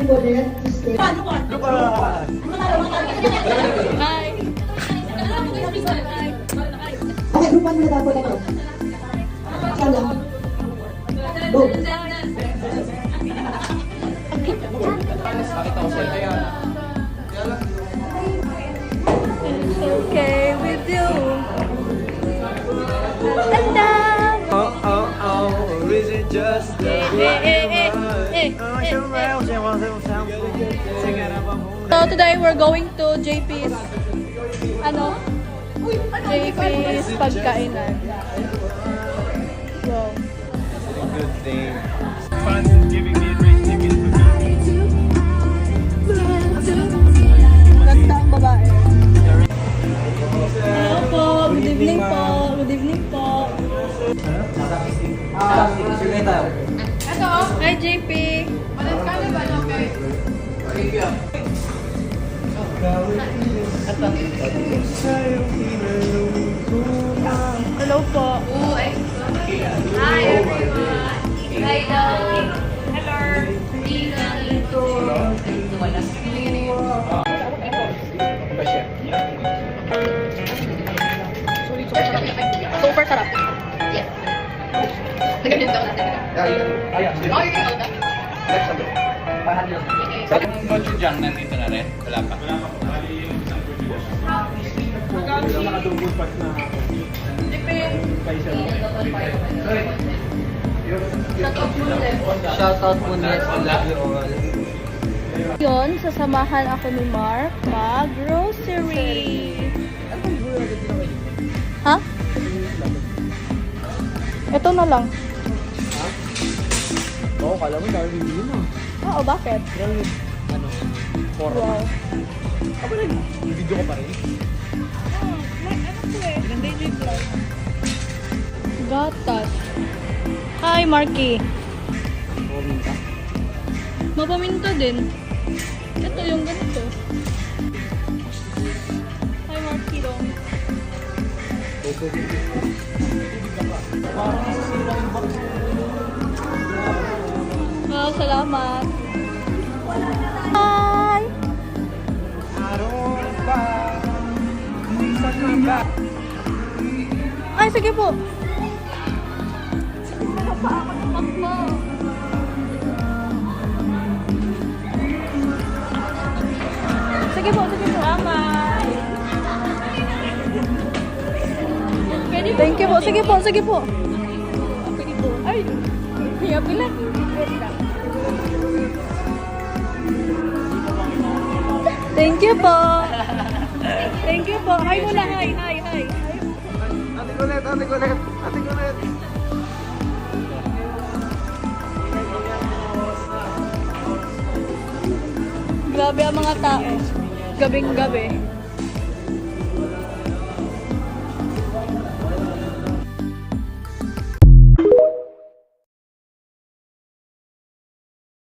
Hi! Okay, grupan mo na dapat ako. Siya lang. Go. It's okay with you. Tanda! Is it just the So today we're going to JP's JP's pagkainan. So, good thing? Fun giving me a great ticket to ganda ang babae. Hello po, good evening po. Good evening po. Hi JP. Hello po. Hi everyone! Hello! Super sarap. Yes. Nagalit daw natin. Ang gochujang nandito na rin? Wala pa? Shoutout mo net, I love you all. Yun, sasamahan ako ni Mark mag-grocery. Ha? Ito na lang. Oo, kala mo dahil hindi mo. Oo, bakit? Ano? Wow. Ako nag-video ko pa rin. Gatas. Hi, Marky. Mapaminta din. Ito yung ganito. Hi, Marky dong. Wow, salamat. Hi! Ay, sige po. Sige po, sige po. Salamat. Thank you po. Sige po, sige po. Sige po. Ay, hiya pila. Thank you po. Thank you po. Hi muna, hi, hi, hi. Ate Colette, Ate Colette, Ate Colette. Grabe ang mga tao. Gabing gabi.